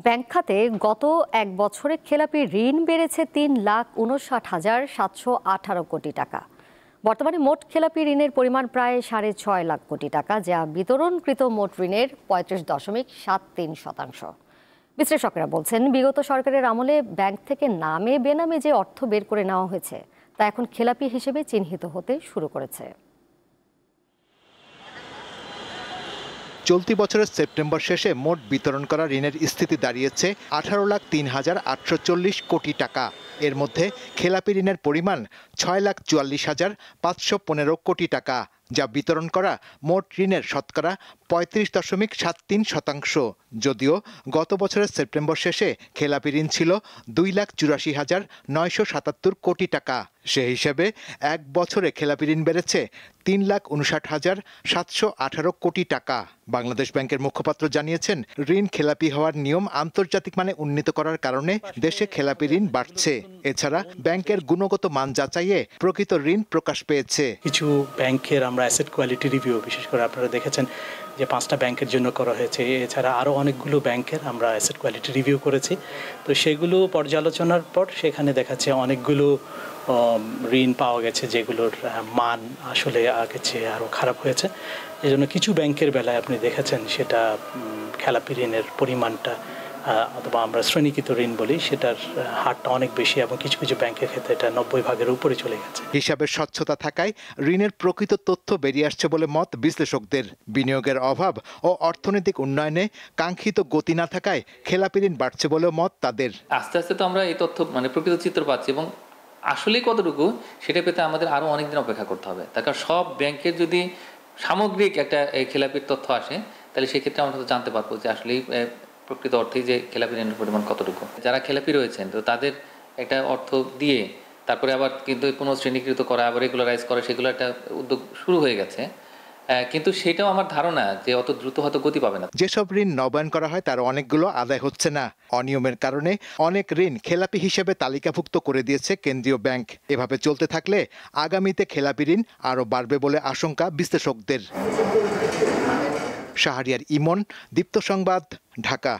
Bank খাতে গত এক বছরে খেলাপি ঋণ বেড়েছে ৩,৫৯,৭১৮ কোটি টাকা। বর্তমানে মোট খেলাপি ঋণের পরিমাণ প্রায় ৬.৫ কোটি টাকা, যা বিতরণকৃত মোট ঋণের ৩৫.৭৩%। বিশ্লেষকেরা বলছেন, বিগত সরকারের আমলে ব্যাংক থেকে নামে বেনামে যে অর্থ বের করে নেওয়া হয়েছে তা এখন খেলাপি হিসেবে চিহ্নিত হতে শুরু করেছে। চলতি বছরের সেপ্টেম্বর শেষে মোট বিতরণ করা ঋণের স্থিতি দাঁড়িয়েছে 18,03,840 কোটি টাকা। এর মধ্যে খেলাপি ঋণের পরিমাণ 6,44,515 কোটি টাকা, যা বিতরণ করা মোট ঋণের শতকরা 35.73%। যদিও গত বছরের সেপ্টেম্বর শেষে খেলাপি ঋণ ছিল 2,84,977 কোটি টাকা। সে হিসেবে এক বছরে খেলাপি ঋণ বেড়েছে 3,59,718 কোটি টাকা। বাংলাদেশ ব্যাংকের মুখপাত্র জানিয়েছেন, ঋণ খেলাপি হওয়ার নিয়ম আন্তর্জাতিক মানে উন্নীত করার কারণে দেশে খেলাপি ঋণ বাড়ছে। এছাড়া ব্যাংকের গুণগত মান যাচাইয়ে প্রকৃত ঋণ প্রকাশ পেয়েছে। কিছু ব্যাংকের আমরা অ্যাসেট কোয়ালিটি রিভিউ, বিশেষ করে আপনারা দেখেছেন যে 5টা ব্যাংকের জন্য করা হয়েছে। এছাড়া আরও অনেকগুলো ব্যাংকের আমরা অ্যাসেট কোয়ালিটি রিভিউ করেছি। তো সেগুলো পর্যালোচনার পর সেখানে দেখাচ্ছে অনেকগুলো ঋণ পাওয়া গেছে যেগুলোর মান আসলে আগের চেয়ে আরও খারাপ হয়েছে। এই জন্য কিছু ব্যাংকের বেলায় আপনি দেখেছেন সেটা খেলাপি ঋণের পরিমাণটা অথবা আমরা শ্রেণীকৃত ঋণ বলি, সেটার হারটা অনেক বেশি এবং কিছু কিছু ব্যাংকের ক্ষেত্রে এটা 90% উপরে চলে গেছে। হিসাবের স্বচ্ছতা থাকায় ঋণের প্রকৃত তথ্য বেরিয়ে আসছে বলে মত বিশ্লেষকদের। বিনিয়োগের অভাব ও অর্থনৈতিক উন্নয়নে কাঙ্ক্ষিত গতি না থাকায় খেলাপি ঋণ বাড়ছে বলে মত তাদের। আস্তে আস্তে তো আমরা এই তথ্য প্রকৃত চিত্র পাচ্ছি এবং আসলে কতটুকু সেটা পেতে আমাদের আরও অনেকদিন অপেক্ষা করতে হবে। তার কারণ সব ব্যাংকের যদি সামগ্রিক একটা খেলাপির তথ্য আসে, তাহলে সেক্ষেত্রে আমরা জানতে পারবো যে আসলে প্রকৃত অর্থেই যে খেলাপি ঋণের পরিমাণ কতটুকু। যারা খেলাপি রয়েছেন তো তাদের একটা অর্থ দিয়ে তারপরে আবার কিন্তু পুনঃশ্রেণীকৃত করা, আবার রেগুলারাইজ করা, সেগুলো একটা উদ্যোগ শুরু হয়ে গেছে। কিন্তু সেটাও আমার ধারণা যে অত দ্রুত হয়তো গতি পাবে না। যেসব ঋণ নবায়ন করা হয় তার অনেকগুলো আদায় হচ্ছে না। অনিয়মের কারণে অনেক ঋণ খেলাপি হিসেবে তালিকাভুক্ত করে দিয়েছে কেন্দ্রীয় ব্যাংক। এভাবে চলতে থাকলে আগামীতে খেলাপি ঋণ আরও বাড়বে বলে আশঙ্কা বিশ্লেষকদের। শাহরিয়ার ইমন, দীপ্ত সংবাদ, ঢাকা।